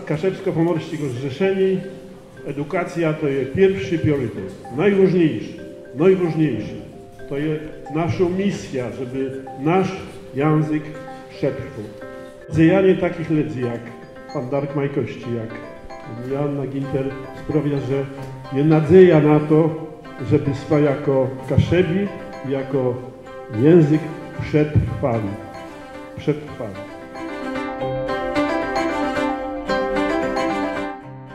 Kaszebsko-Pomorskiego Zrzeszeni edukacja to jest pierwszy priorytet, najważniejszy. To jest nasza misja, żeby nasz język przetrwał. Zjanie takich ludzi jak pan Darek Majkości, jak Joanna Ginter sprawia, że jest nadzieja na to, żebyśmy jako Kaszebi, jako język przetrwali.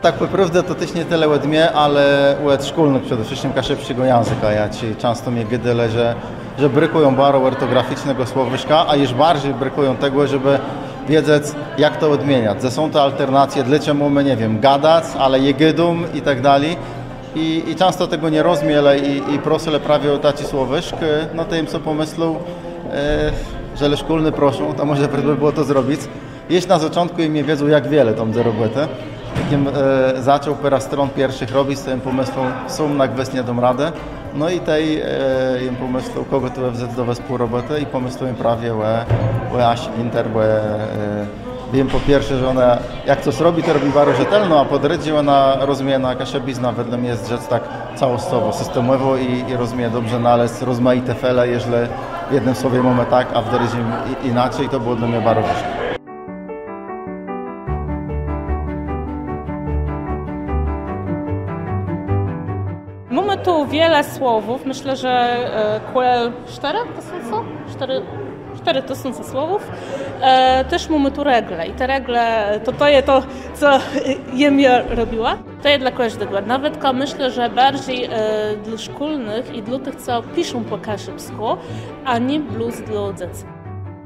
Tak naprawdę to też nie tyle od mnie, ale od szkolnych przede wszystkim kaszebskiego języka. Ja ci często mnie gydyle, że brykują bardzo ortograficznego słowiska, a już bardziej brykują tego, żeby wiedzieć, jak to odmieniać. Że są to alternacje, dla czemu my, nie wiem, gadać, ale je gydum i tak dalej. I często tego nie rozmiele i proszę prawie o taci słowisk, no to im co pomyślą, że szkolny proszą, to może by było to zrobić. Jeśli na początku im nie wiedzą, jak wiele tam zrobię. Takim zaczął parę stron pierwszych robić, to im pomyślą, są na gwestie dom radę. No i tej im pomyślą, kogo tu wziąć do współroboty i pomyślą im prawie o Asi Ginter, bo wiem po pierwsze, że ona jak coś robi, to robi bardzo rzetelno, a po drugie ona rozumie na kaszebizna, wedle mnie jest rzecz tak całostowo, systemowo i rozumie dobrze nalec rozmaite fele, jeżeli w jednym słowie mamy tak, a w drugim inaczej, to było dla mnie bardzo ważne. Mamy tu wiele słowów, myślę, że cztery to są co? Cztery to są słowów. Też mamy tu regle i te regle to jest to, co ja robiła. To jest dla każdego. Nawet myślę, że bardziej dla szkolnych i dla tych, co piszą po kaszebsku, a nie blues dla dzieci.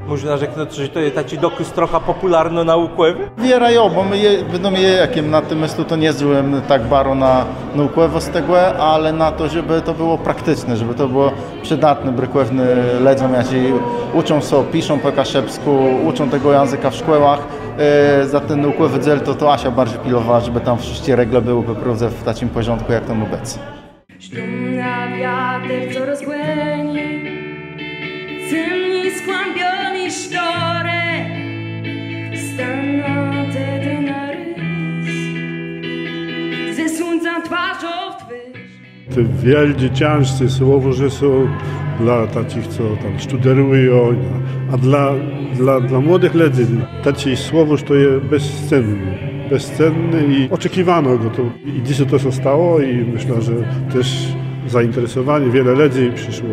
Można rzeknąć, że to jest taki dokaz trochę popularno-naukowy? Wierają, bo my jakim na tym myślu to nie złem tak bardzo na naukowo z tego, ale na to, żeby to było praktyczne, żeby to było przydatne, brykłewne ludziom, jak uczą się, piszą po kaszebsku, uczą tego języka w szkołach. Za ten naukowy cel to Asia bardziej pilowała, żeby tam wszystkie regle były w takim porządku, jak tam obecnie. Sztum na wiatr, co rozgłęni, cymni skłębioni sztorę, stanę wtedy na rys, ze słońca twarzą w twyż. Te wielkie, ciężkie słowo, że są dla takich, co tam studiują, a dla młodych ludzi takie słowo, to jest bezcenne i oczekiwano go to. I dzisiaj to się stało i myślę, że też zainteresowanie, wiele ludzi przyszło,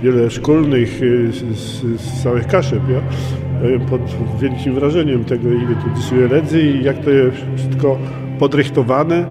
wiele szkolnych z całych Kaszeb. Ja pod wielkim wrażeniem tego, ile tu dzisiaj ludzi i jak to jest wszystko podrychtowane.